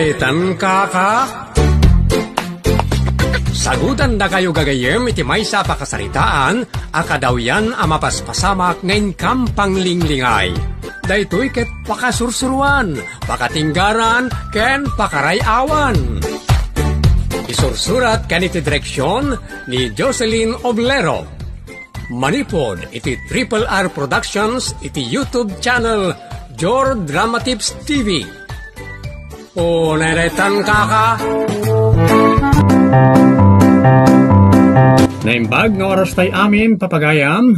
Naitan ka? Sagutan na kayo gagayem iti maysa pakasaritaan, akadaw yan amapaspasamak ngayon kampang linglingay. Daytoy ket pakasursuruan, pakatinggaran, ken pakarayawan. Isursurat kaniti direksyon ni Jocelyn Oblero. Manipod iti Triple R Productions iti YouTube channel Jor Drama Tips TV. O naitan ka? Naimbag nga oras tayo amin papagayam.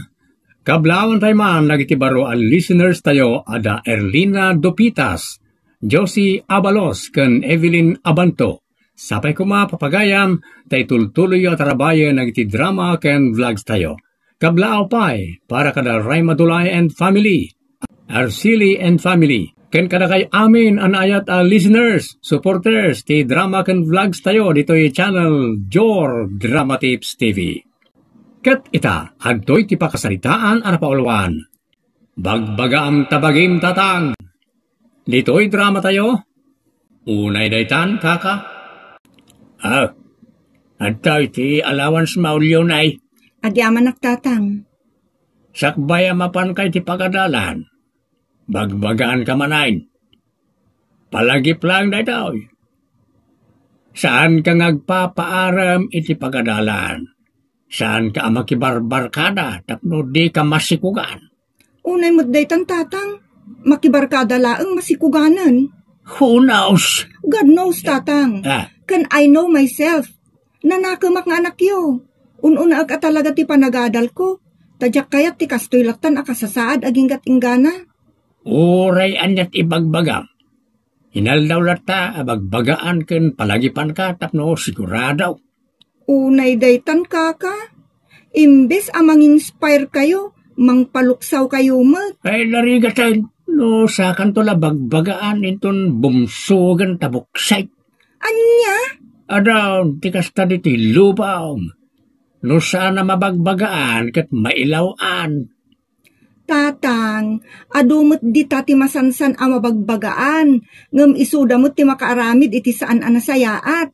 Kablawan tayo man nagitibaro al listeners tayo ada Erlina Dopitas, Josie Abalos, ken Evelyn Abanto. Sapay kuma papagayam, tayo tultuloy at arabayan nagiti drama ken vlogs tayo. Kablao pa'y para kada Raima Dulay and family, Arcili and family, ken kada kay amin anayat al listeners, supporters, ti drama ken vlogs tayo dito yung channel Jor Drama Tips TV. Ket ita, adtoy ti pakasaritaan ana paulawan. Bagbagaam tabagim tatang. Dito'y drama tayo. Unay daytan, kaka. Adtoy ti allowance maulyon ay. Adyaman nagtatang. Sakbaya mapan kay ti pagadalan. Bagbagaan ka manayin. Palagip lang daytoy. Saan ka ngagpapaaram iti pagadalan? Saan ka makibarbarkada tapno di ka masikugan? Unay mo daytan tatang. Makibarkada laeng masikuganan. Who knows? God knows tatang. Can I know myself? Nanakamak nga anak yo. Ununa ag atalaga ti panagadal ko. Tadyak kayat ti kastoy laktan akasasaad aginggat inggana. Uray anyat ibagbagam. Hinaldaw lata abagbagaan ken palagipan ka tapno siguradaw. Unay daytan kaka. Imbes amang inspire kayo, mangpaluksaw kayo mat. Ay narigatan, no sa kantola bagbagaan inton bumsugan tabuksay. Anya? Adaw, tikas ta diti lubaw. No sana mabagbagaan kat mailawan. Tatang, adumot di tati masansan ang mabagbagaan. Ngam isudamot ti makaaramid iti saan anasayaat.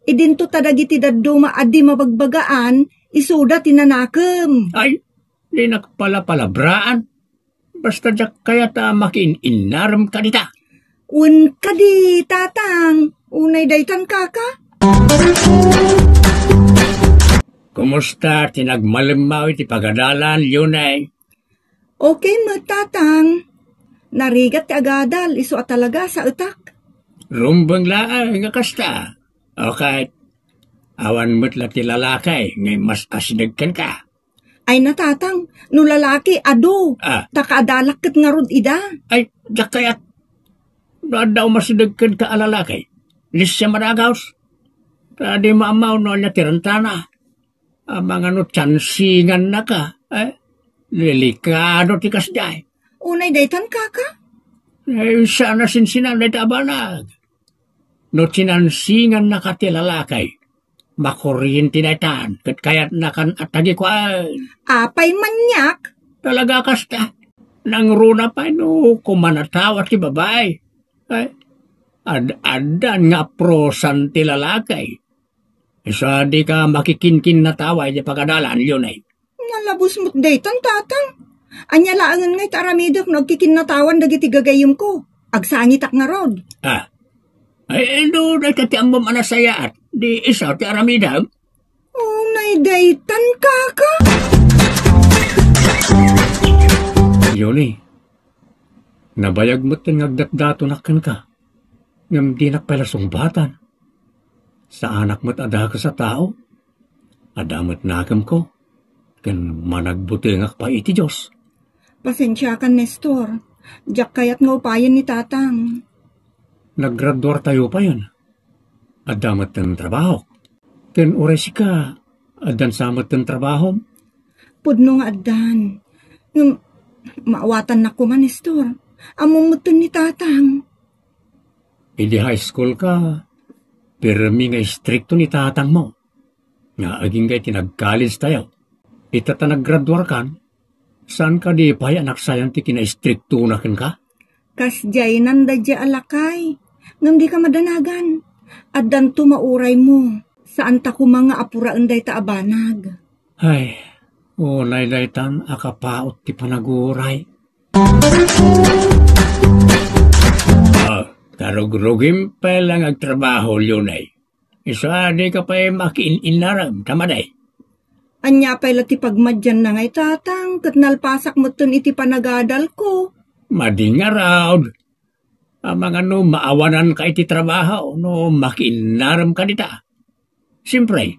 Idinto tadagiti daduma adi mabagbagaan, isuda tinanakem. Ay, di nakpala-palabraan. Basta jak kaya ta makin-inaram ka dita. Un kadi, tatang. Unay daytan kaka. Kumusta tinagmalimaw iti pagadalan yun ay? Okay mo, tatang. Narigat ti agadal, iso at talaga sa utak. Rumbang laang nga kasta. Okay. Awan mo't lati lalakay, ngay mas asinagkan ka. Ay natatang, no lalaki, ado. Takaadalak kat nga rod ida. Ay, jak kayat. Daw masinagkan ka alalakay. Lisya maragaws. Tadi maamaw no niya tirantana. Mga no tsansingan na ka. Lilikado tikas day. Unay daytan kaka? Ay, sana sinsinan na tabanag. No sinansingan na katilalakay. Makuryente na itan. Kat kayat na kan atagi ko ay. Apay manyak? Talaga kasta. Nang runa pa no kumanatawat ti babay. Ay, adan nga prosan ti lalakay. Isa di ka makikinkin na taway di pagadalan yun ay. Nalabos mo't daytan tatang. Anya laangan nga'y taramidok nagkikinnatawan dagiti gagayom ko. Agsangit ak nga rod. Ay, no, nagkatiang mo manasayaat. Di isa ti aramidag. Oh, naidaytan kaka. Yun nabayag mo't ngagdatdato nakkan ka. Ngam di nakpalasongbatan. Sa anak mo't ada ka sa tao. Adamot nakam ko. Kan managbutengak pa iti Diyos. Pasensya ka, Nestor. Diyak kayat nga upayan ni tatang. Naggraduar tayo pa yan. Adamat ng trabaho. Ken oresi ka, adan samat ng trabaho. Pudno nga adan. Maawatan na ko man, Nestor. Amumutan ni tatang. Hindi high school ka, pero mi nga stricto ni tatang mo. Nga aging kay tinag-college tayo. Itata naggraduar kan, saan ka di pa'y anak sayang ti kina-stricto na ka? Kasjay nanda dya alakay. ngam di ka madanagan. At danto mauray mo, saan ta ko mga apuraan day ta abanag. Ay, unay daytan akapaot ti panaguray. Karug-rugim pa lang agtrabaho yun ay. Isa di ka pa makiin-inaram, tama day. Anya pa'y lati pagmadyan na ngay tatang, kat nalpasak mo tun iti panagadal ko. Madingaraw. Amang ano, maawanan ka iti trabaho, no makiinaram ka dita. Siyempre,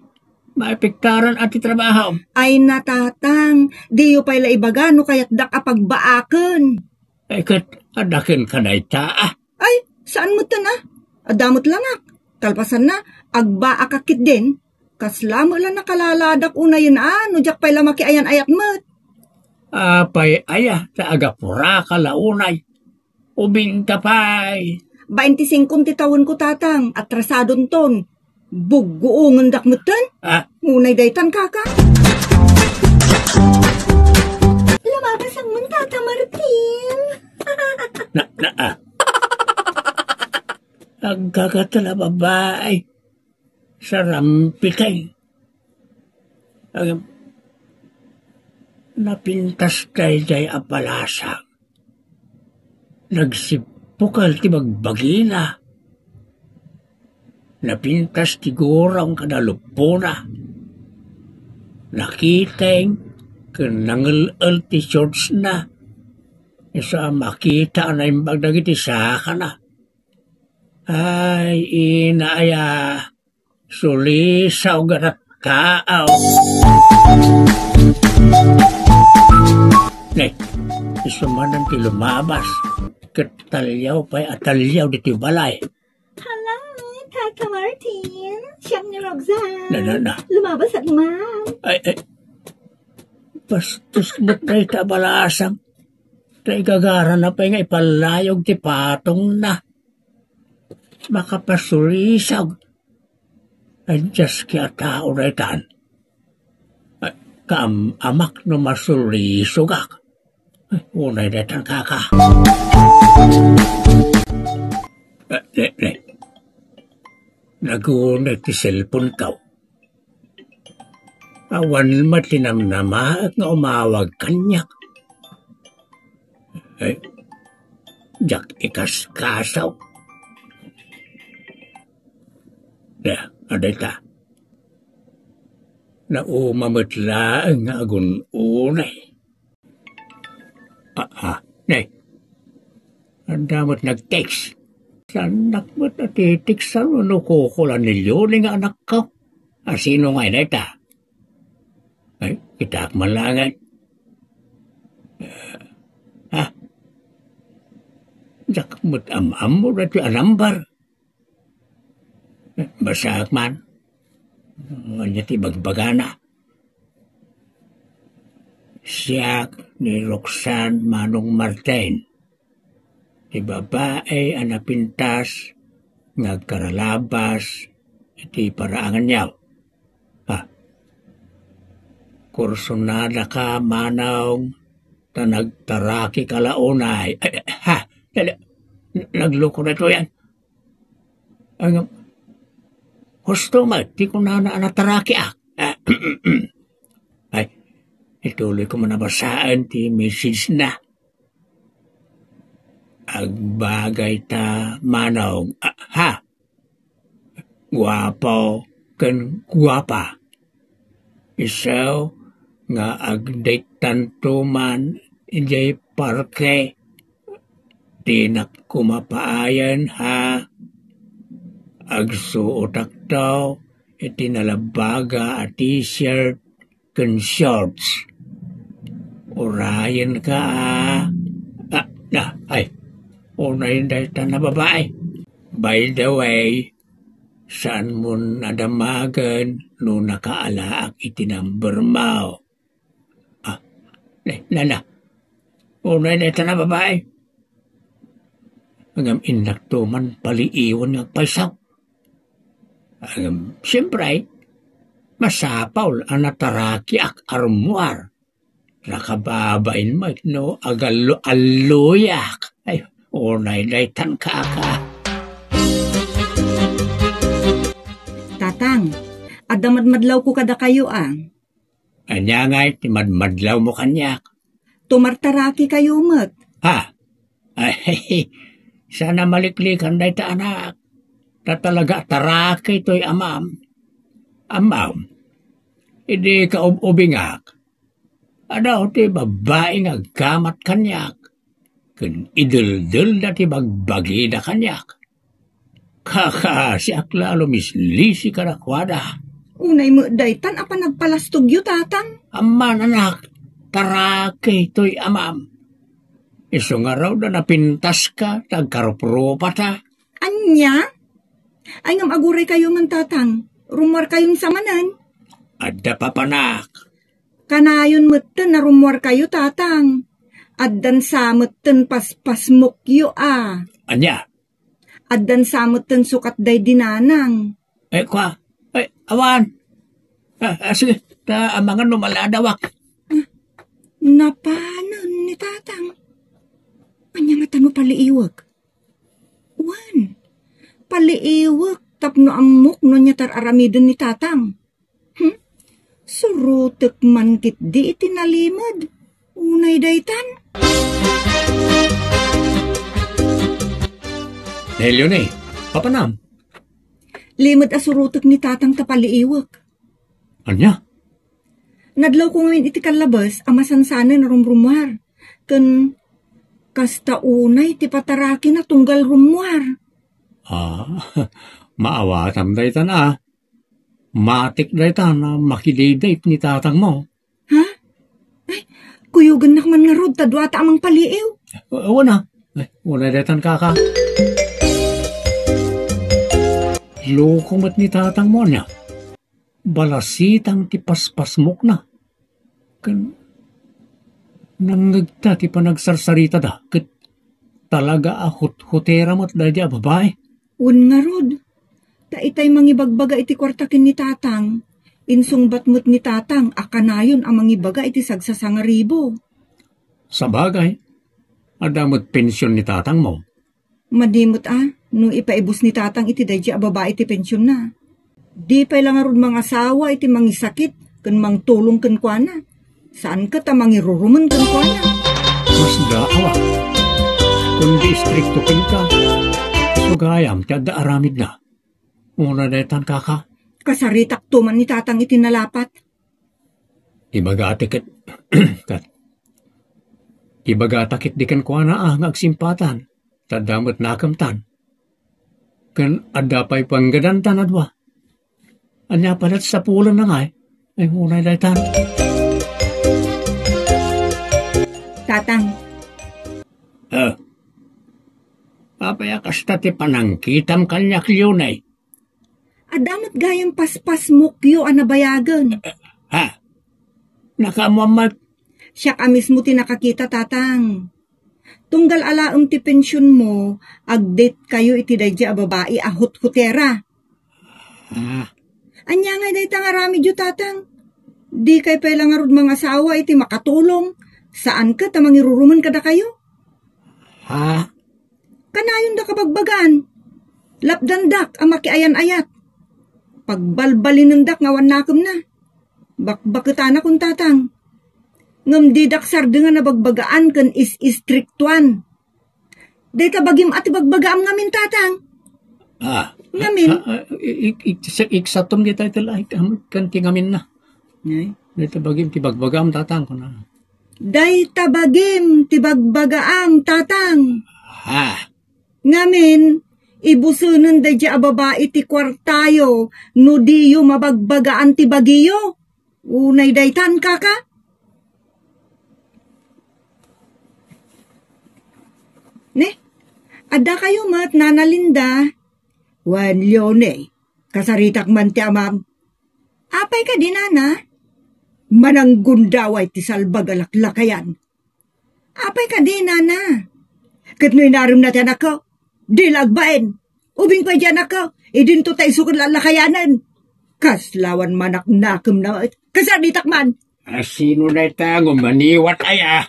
maepektaran at iti trabaho. Ay natatang, di yu pa'y laibaga no kayat dak apagbaaken. Ay kat, adakin ka na ita. Ay, saan mo tun Adamot lanak. Kalpasan na, agbaakakit din. Kasla mo lang nakalaladak una yun no jak pa'y lamaki ayan ayat mo't. Apay aya, sa agapura ka launay. Ubing ka pa'y. 25 ti taon ko tatang, atrasadon ton. Buguungan dak mo tun. Ngunay daytan kaka. Lumabas ang mun, Tata Martin. Agkagatala babae. Sarampi kay. Napintas kay jay apalasa. Nagsipukal ti magbagina. Napintas ti gurang kadalupona. Nakiteng kanangal ti shorts na. Isa makita na yung bagdagiti saka na. Ay, inaaya. Suli sa ugarat kaaw. Nay, isumanan ti lumabas. Katalyaw pa'y atalyaw diti balay. Hello, Tata Martin. Siyam ni Roxanne. Na. Lumabas at ma'am. Ay. Bastos ba't na itabalasam? Tay gagara na pa'y nga ipalayog ti patong na. Makapasulisag. Anjas kaya tao na itan. Amak no masulisugak. Unay na itan kaka. Nagunay ti cellphone kaw. Awan matinamnama at nga umawag kanyak. Jak ikas-kasaw. Aday ta. Naumamatla ang agun-unay. Nay. Ang damot nag-text. Sanak mo't natitiksan ano kukulan nilyo ni nga anak ko. Sino nga inay ta? Ay, kita malangan. Jak mo't am-am mo na ito anambar. Basak man. Anya ti bagbagana. Siyak ni Roxanne Manong Martin. Ti babae anapintas ngagkaralabas iti paraangan niyaw. Kursunada ka manong tanagtaraki kalaunay. Nagloko na ito yan. Gusto mo, di ko na nataraki Ay, ituloy ko manabasaan ti message na. Agbagay ta manong. Guwapo kan guwapa. Isaw nga agdate tantuman injay parke. Tinak kumapaayan Agsuotak daw, itinalabaga at t-shirt kan shorts. Urayan ka unayin dahil na babae. By the way, saan mo nadamagan no nakaalaak itinamber mo? Unayin dahil na babae. Ang inaktuman paliiwan ng paisaw. Siyempre, masapaw ang nataraki ak armuar. Nakababain mo, no, agalo-aluyak. Ay, unay daytan kaka. tatang. Adamadmadlaw ko kada kayo Anya nga'y timadmadlaw mo kanyak. Tumartaraki kayo mat. Ha? Ay, sana maliklikan dahi ta anak. Talaga taraki to'y amam. Amam, hindi ka ubingak. Adaw ti babae nga gamat kanyak. Kun idul-dul na ti bagbagi na kanyak. Kaka siyak lalo mislisi ka na kwada. Unay mo daytan apa nagpalastugyo tatang. Aman anak, tarake to'y amam. Iso nga raw na napintas ka, tagkarupropa ta. Anya? Ay ngam aguray kayo man tatang. Rumor kayong samanan. Adda papanak. Kanayon mutten na rumor kayo tatang. Addan samutten paspasmukyo Anya? Addan samutten sukat day dinanang. Kwa? Awan. Sige, amangan numaladawak. Napanon ni tatang. Anya nga tano paliiwag. Wan. Paliiwag tapno amok no niya aramidon ni tatang. Surutek man kit di itinalimad. Unay daytan. Nelyo ni, papanam. Limad asurutek ni tatang tapaliiwag. Anya? Nadlaw ko ngayon iti kalabas, amasansanan na rumrumwar. Kan kasta unay ti pataraki na tunggal rumwar. Maawatam daytan Matik daytan na makididate ni tatang mo. Ha? Ay, kuyugan nakman nga rod, tadwata amang paliiw. Wana. Wala daytan kaka. Lukumat ni tatang mo niya. Balasitang ti paspasmok na. Nangagta ti panagsarsarita da. Talaga hutera mo't dahil babae. Un nga rod. Taitay mangibagbaga iti kwartakin ni tatang. Insungbat mo't ni tatang, akanayon ang mangibaga iti sagsasangaribo. Sa bagay, adamot pensyon ni tatang mo. Madimot no ipaibus ni tatang iti dadya babae iti pensyon na. Di pa'y lang arod mga asawa iti mangisakit, kan mangtulong kan kwa na. Saan ka ta mangiruruman kan kwa na? Mas daawa. Kundi strikto kan ka. Sugayam, tiada aramid na. Una detan kaka. Kasaritak tuman ni tatang iti nalapat. Ibagatikit. Ibagatakit di kan kwa na agsimpatan. Tadamot nakamtan. Kan adapay panggadantan adwa. Anya palat sa pulan na nga ay hunay daytan. Tatang. Apaya kasta ti panangkitam kanyak yunay. Adamat gayang paspas mukyo anabayagan. Nakamuamat. Siya ka mismo ti nakakita tatang. Tunggal alaang ti pensyon mo, agdate kayo iti dadya babae ahut-hutera. Anya nga day tangarami dyo tatang. Di kay pailang arod mga asawa iti makatulong. Saan ka tamang iruruman kada kayo? Kanayon da kabagbagan. Lapdandak ang makiayan-ayat. Pagbalbalin ng dak ngawan nakam na. Bakbakitana kung tatang. Ngam didak sardengan na bagbagaan kan is-istriktuan. Day tabagim at bagbagaam ngamin tatang. Ngamin? Iksatom di tayo talay kan tingamin na. Day tabagim ti bagbagaam tatang ko na. Day tabagim ti bagbagaam tatang. Ngamin, ibusunan da dya babae ti kwartayo, no diyo mabagbagaan ti bagiyo. Unay daytan kaka? Ne, ada kayo mat nanalinda. Wan Leone, kasaritak man ti amam. Apay ka di nana? Mananggundaway ti salbagalaklakayan. Apay ka di nana? Kat no'y narim natin ako, di lagbain. Ubing pa dyan ako, idinto tayo sukod lalakayanan. Kaslawan manak nakam na, kasaritak man. Sino na ito, maniwat ay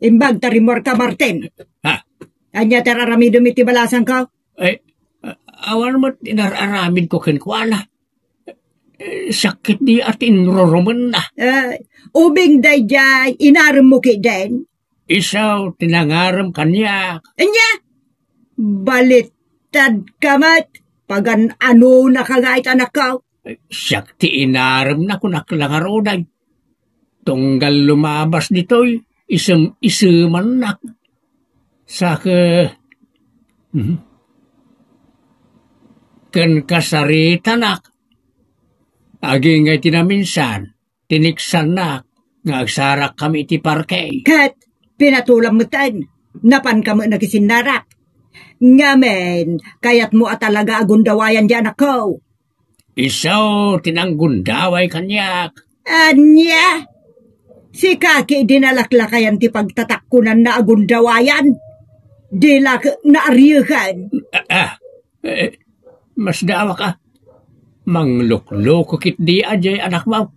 Imbag tarimor ka Martin. Anya tararami dumiti balasan ka? Awan mo tinararamid ko kinkwana. Sakit di at inroroman na. Ubing dayjay, inaram mo ki den. Isaw, tinangaram kanya. Anya, balittad kamat, pagan ano nakagait anak ka. Sakti inaram na kunaklangaroday. Tunggal lumabas dito'y isam-isaman nak. Saka, kan kasarita nak. Agi ngay tinaminsan, tiniksan nak, nga agsarak kami iti parkay. Kat, pinatulang mo tan, napan ka mo nagisinarak. Ngamen, kayat mo at talaga agundawayan di anak ko. Isaw, tinanggundaway kanyak. Anya, si kaki dinalaklakayan ti pagtatakkunan na agundawayan. Dilak na ariyakan. Mas dawa ka. Manglok-loko kit di ajay anak mo.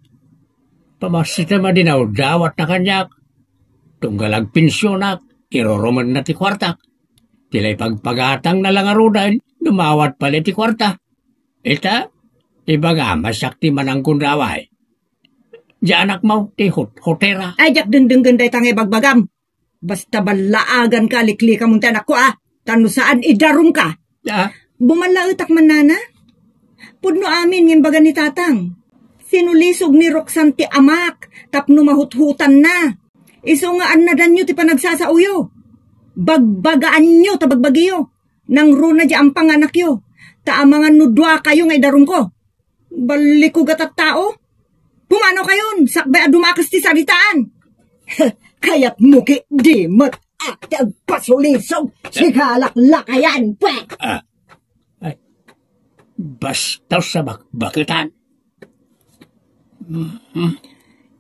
Pamasita madinaw dawat na kanyak. Tunggalag pensyonak, iroroman na ti kwartak. Tila'y pagpagatang na lang arudan, dumawat pala ti kwarta. Ita, ibaga masakti manang kundaway. Di anak mo, ti hotera. Ajak deng ganday tangay bagbagam. Basta balaagan ka, likli ka mong tanak ko Tano saan idarong ka. Bumalaotak man nana. Pudno amin ng baga ni tatang. Sinulisog ni Roxanne ti amak, tapno mahuthutan na. Iso nga anadan nyo ti panagsasauyo. Bagbagaan nyo ta bagbagyo. Nang runa di ang panganak yo. Ta amangan nudwa kayo ngay darong ko. Baliko gatat tao. Pumano kayon, sakbay adumakas ti saritaan. Kayat muki di mat at agpasulisog si kalaklakayan. Basta sa bakitan.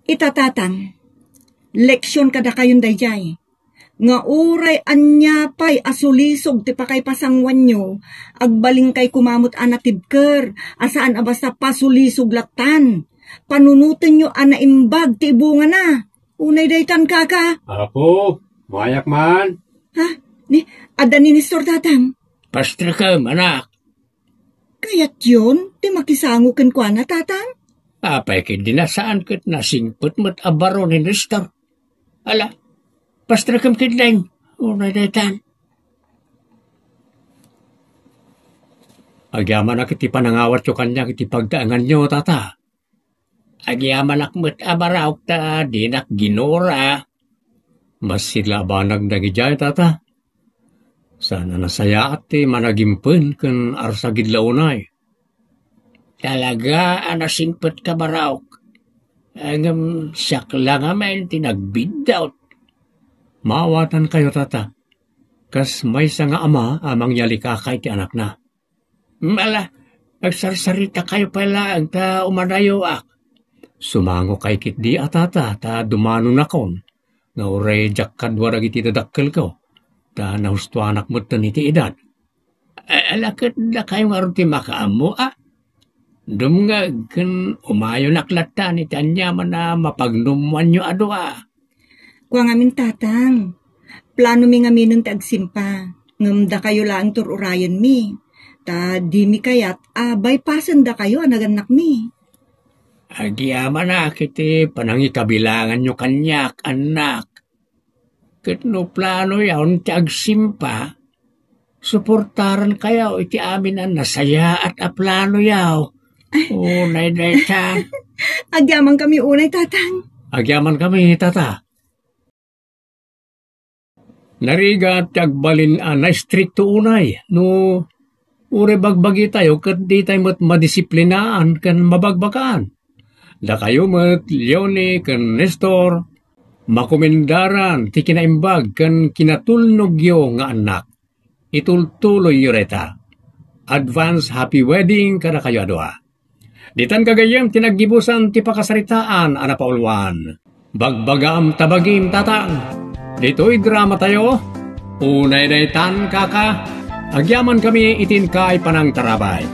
Itatatang, leksyon kada kayon dayjay. Nga uray anya pa'y asulisog ti pakay pasangwan nyo, agbaling kay kumamot anatibker, asaan abasta pasulisog latan. Panunutin nyo anaimbag ti ibunga na. Unay daytan kaka. Apo, mayak man. Ada ni Nestor tatang. Pastra ka, manak. Kaya't yun, ti makisangukin kwa na tatang? Apay kin dinasaan kat nasingput mo't abaro ni Nestor. Ala, pastra kam kidlang. Unay daytan. Agyaman na kiti panangawat yung kanya kiti pagdaangan nyo, tata. Agyaman akmat abaraw ta, dinak ginora. Mas sila ba nagdagijay, tata? Sana nasaya at managimpen kan arsagid launay. Talaga anasingpet ka baraw. Angam sakla nga mail tinagbiddaw. Maawatan kayo, tata. Kas may nga ama amang yalikakay ti anak na. Mala, agsarsarita kayo pala ang ta umanayo ak. Sumango kay kitdi atata, ta dumano na kon. Nga uray jak kadwarag iti dadakkel ko. Ta nahusto anak mo iti edad. Alakit na kayo nga rin ti makaamo Dumngag kan umayo naklatan iti anyaman na mapagnumuan nyo adwa. Kwa ngamin tatang, plano mi ngamin ng tagsimpa. Ngamda kayo lang tururayan mi. Ta di mi kayat, bypassan da kayo anaganak mi. Agyaman na kiti panangikabilangan nyo kanyak, anak. Kitno plano yaon ti agsimpa, suportaran kayo iti amin ang nasaya at aplano yaw. Unay dayta. Agyaman kami unay tatang. Agyaman kami tata. Nariga at agbalin na stricto unay, no ure bagbagi tayo kat di tayo mat madisiplinaan kan mabagbakaan. Da kayo mat Leone kan Nestor, makomendaran ti kinaimbag kan kinatulnog yo nga anak. Itultuloy yureta. Advance happy wedding kada kayo adwa. Ditan kagayam tinaggibusan ti pakasaritaan ana paulwan. Bagbagam tabagim tatang. Dito'y drama tayo. Unay daytan kaka. Agyaman kami itin kay panang tarabay.